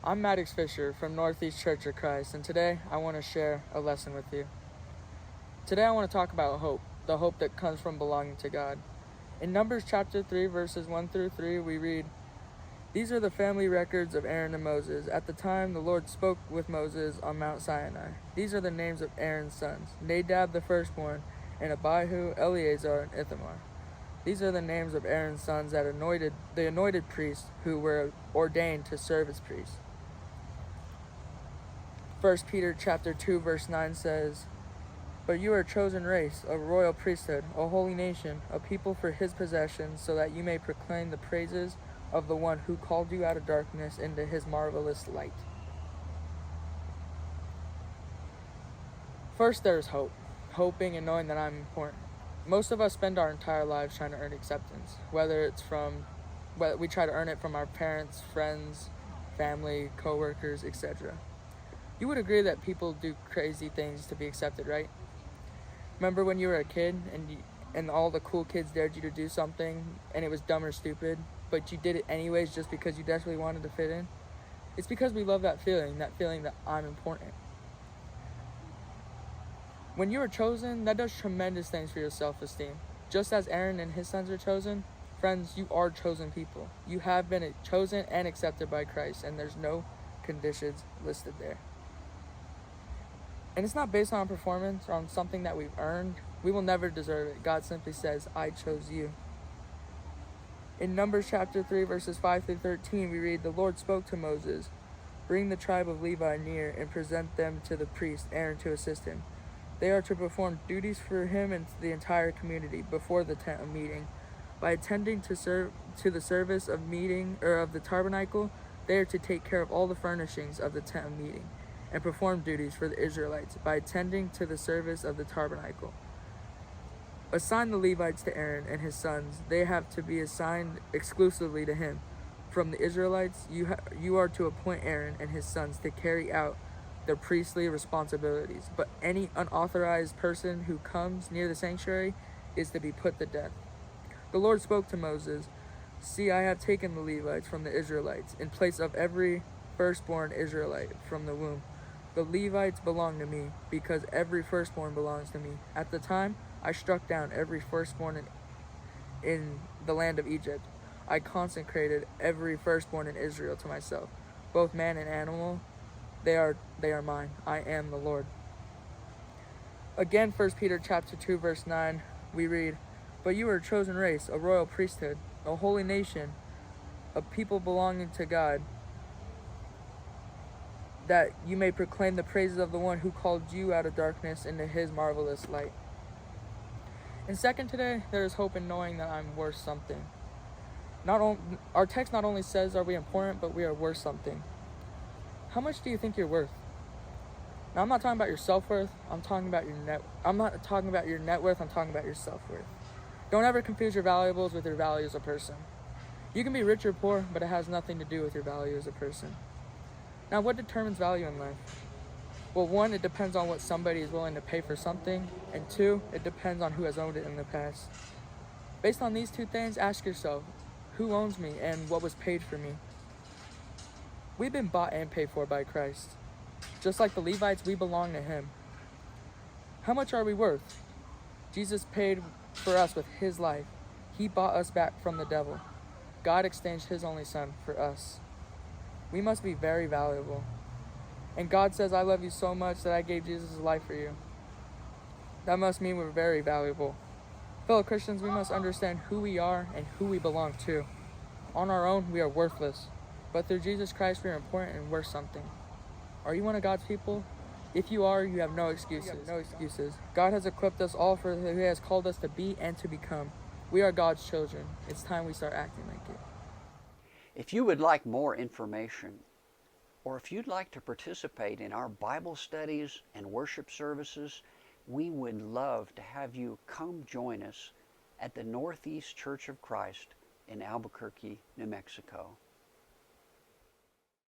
I'm Maddux from Northeast Church of Christ, and today I want to share a lesson with you. Today I want to talk about hope, the hope that comes from belonging to God. In Numbers chapter 3, verses 1 through 3, we read, "These are the family records of Aaron and Moses. At the time the Lord spoke with Moses on Mount Sinai. These are the names of Aaron's sons, Nadab the firstborn, and Abihu, Eleazar, and Ithamar. These are the names of Aaron's sons that the anointed priests who were ordained to serve as priests." 1 Peter chapter 2 verse 9 says, "But you are a chosen race, a royal priesthood, a holy nation, a people for his possession, so that you may proclaim the praises of the one who called you out of darkness into his marvelous light." First, there is hope, hoping and knowing that I'm important. Most of us spend our entire lives trying to earn acceptance, whether we try to earn it from our parents, friends, family, co-workers, etc. You would agree that people do crazy things to be accepted, right? Remember when you were a kid and all the cool kids dared you to do something and it was dumb or stupid, but you did it anyways just because you desperately wanted to fit in? It's because we love that feeling that I'm important. When you are chosen, that does tremendous things for your self-esteem. Just as Aaron and his sons are chosen, friends, you are chosen people. You have been chosen and accepted by Christ, and there's no conditions listed there. And it's not based on performance or on something that we've earned. We will never deserve it. God simply says, "I chose you." In Numbers chapter 3, verses 5 through 13, we read, "The Lord spoke to Moses, 'Bring the tribe of Levi near and present them to the priest Aaron to assist him. They are to perform duties for him and the entire community before the tent of meeting. By attending to the service of meeting or of the tabernacle, they are to take care of all the furnishings of the tent of meeting and perform duties for the Israelites by attending to the service of the tabernacle. Assign the Levites to Aaron and his sons. They have to be assigned exclusively to him. From the Israelites, you are to appoint Aaron and his sons to carry out their priestly responsibilities. But any unauthorized person who comes near the sanctuary is to be put to death.' The Lord spoke to Moses, 'See, I have taken the Levites from the Israelites in place of every firstborn Israelite from the womb. The Levites belong to me because every firstborn belongs to me. At the time, I struck down every firstborn in the land of Egypt. I consecrated every firstborn in Israel to myself, both man and animal. They are mine. I am the Lord.'" Again, 1 Peter chapter 2, verse 9, we read, "But you are a chosen race, a royal priesthood, a holy nation, a people belonging to God, that you may proclaim the praises of the one who called you out of darkness into his marvelous light." And second, today, there is hope in knowing that I'm worth something. Our text not only says are we important, but we are worth something. How much do you think you're worth? Now, I'm not talking about your self-worth. I'm not talking about your net worth. I'm talking about your self-worth. Don't ever confuse your valuables with your value as a person. You can be rich or poor, but it has nothing to do with your value as a person. Now, what determines value in life? Well, one, it depends on what somebody is willing to pay for something, and two, it depends on who has owned it in the past. Based on these two things, ask yourself, who owns me and what was paid for me? We've been bought and paid for by Christ. Just like the Levites, we belong to him. How much are we worth? Jesus paid for us with his life. He bought us back from the devil. God exchanged his only son for us. We must be very valuable. And God says, "I love you so much that I gave Jesus' life for you." That must mean we're very valuable. Fellow Christians, we must understand who we are and who we belong to. On our own, we are worthless. But through Jesus Christ, we are important and worth something. Are you one of God's people? If you are, you have no excuses. God has equipped us all for who he has called us to be and to become. We are God's children. It's time we start acting like it. If you would like more information, or if you'd like to participate in our Bible studies and worship services, we would love to have you come join us at the Northeast Church of Christ in Albuquerque, New Mexico.